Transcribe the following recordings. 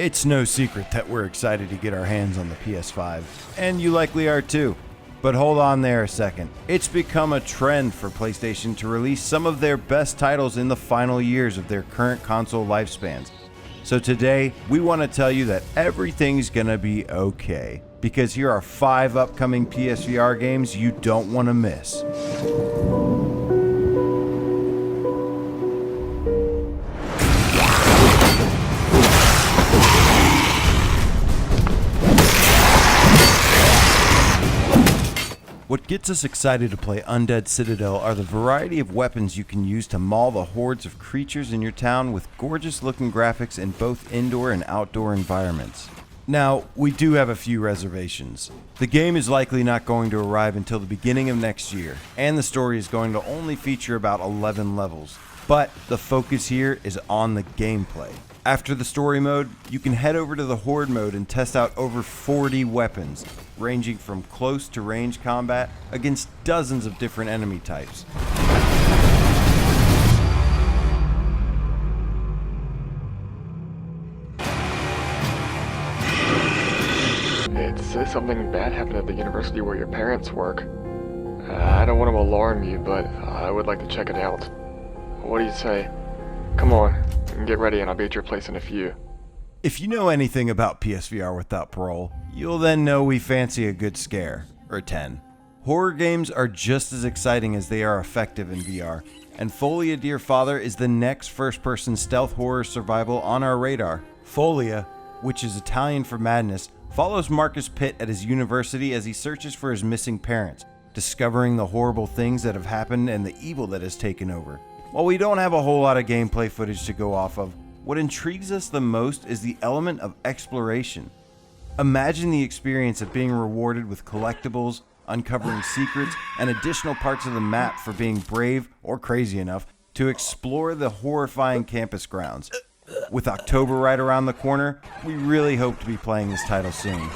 It's no secret that we're excited to get our hands on the PS5, and you likely are too. But hold on there a second. It's become a trend for PlayStation to release some of their best titles in the final years of their current console lifespans. So today, we want to tell you that everything's gonna be okay, because here are 5 upcoming PSVR games you don't want to miss. What gets us excited to play Undead Citadel are the variety of weapons you can use to maul the hordes of creatures in your town with gorgeous looking graphics in both indoor and outdoor environments. Now, we do have a few reservations. The game is likely not going to arrive until the beginning of next year, and the story is going to only feature about 11 levels. But the focus here is on the gameplay. After the story mode, you can head over to the Horde mode and test out over 40 weapons, ranging from close to range combat against dozens of different enemy types. It says something bad happened at the university where your parents work. I don't want to alarm you, but I would like to check it out. What do you say? Come on, get ready and I'll be at your place in a few. If you know anything about PSVR without Parole, you'll then know we fancy a good scare, or 10. Horror games are just as exciting as they are effective in VR, and Folia Dear Father is the next first-person stealth horror survival on our radar. Folia, which is Italian for madness, follows Marcus Pitt at his university as he searches for his missing parents, discovering the horrible things that have happened and the evil that has taken over. While we don't have a whole lot of gameplay footage to go off of, what intrigues us the most is the element of exploration. Imagine the experience of being rewarded with collectibles, uncovering secrets, and additional parts of the map for being brave or crazy enough to explore the horrifying campus grounds. With October right around the corner, we really hope to be playing this title soon.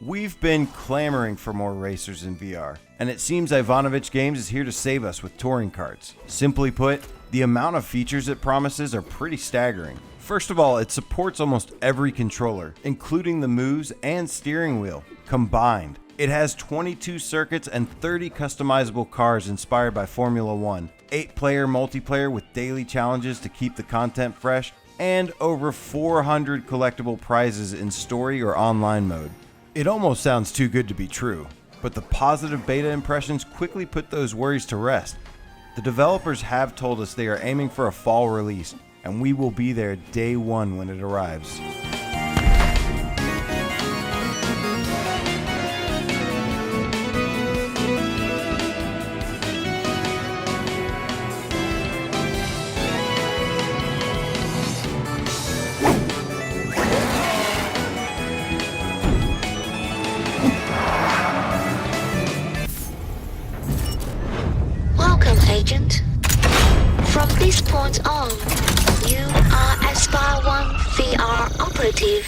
We've been clamoring for more racers in VR, and it seems Ivanovich Games is here to save us with touring carts. Simply put, the amount of features it promises are pretty staggering. First of all, it supports almost every controller, including the moves and steering wheel, combined. It has 22 circuits and 30 customizable cars inspired by Formula 1, 8-player multiplayer with daily challenges to keep the content fresh, and over 400 collectible prizes in story or online mode. It almost sounds too good to be true, but the positive beta impressions quickly put those worries to rest. The developers have told us they are aiming for a fall release, and we will be there day one when it arrives. Agent. From this point on, you are Aspire 1 VR operative.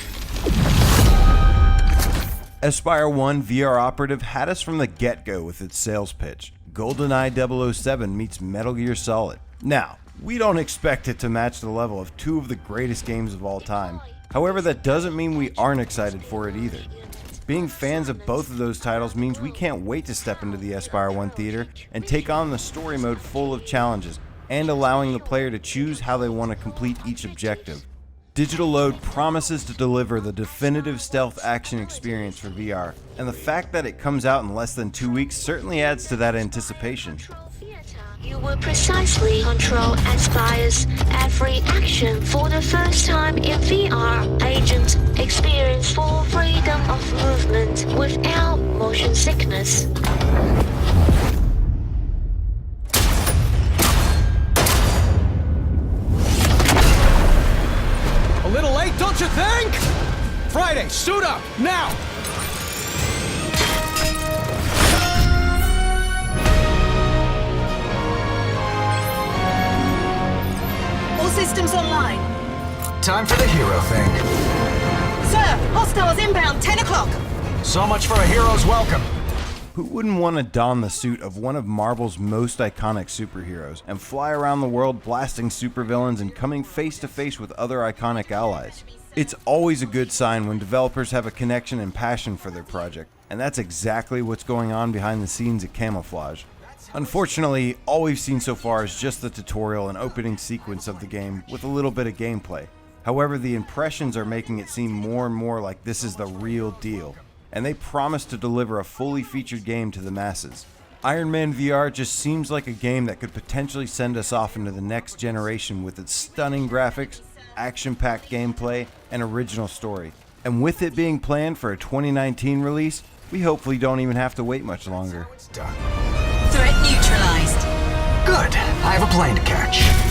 Aspire 1 VR operative had us from the get-go with its sales pitch. GoldenEye 007 meets Metal Gear Solid. Now, we don't expect it to match the level of 2 of the greatest games of all time. However, that doesn't mean we aren't excited for it either. Being fans of both of those titles means we can't wait to step into the Aspire 1 theater and take on the story mode full of challenges, and allowing the player to choose how they want to complete each objective. Digital Load promises to deliver the definitive stealth action experience for VR, and the fact that it comes out in less than 2 weeks certainly adds to that anticipation. You will precisely control Aspire's every action for the first time in VR. Agent experience full freedom of movement without motion sickness. A little late, don't you think? Friday, Okay, suit up, now! All systems online. Time for the hero thing. Sir, hostiles inbound, 10 o'clock. So much for a hero's welcome. Who wouldn't want to don the suit of one of Marvel's most iconic superheroes and fly around the world blasting supervillains and coming face to face with other iconic allies? It's always a good sign when developers have a connection and passion for their project, and that's exactly what's going on behind the scenes at Camouflage. Unfortunately, all we've seen so far is just the tutorial and opening sequence of the game with a little bit of gameplay. However, the impressions are making it seem more and more like this is the real deal, and they promise to deliver a fully featured game to the masses. Iron Man VR just seems like a game that could potentially send us off into the next generation with its stunning graphics, action-packed gameplay, and original story. And with it being planned for a 2019 release, we hopefully don't even have to wait much longer. It's done. Threat neutralized. Good. I have a plane to catch.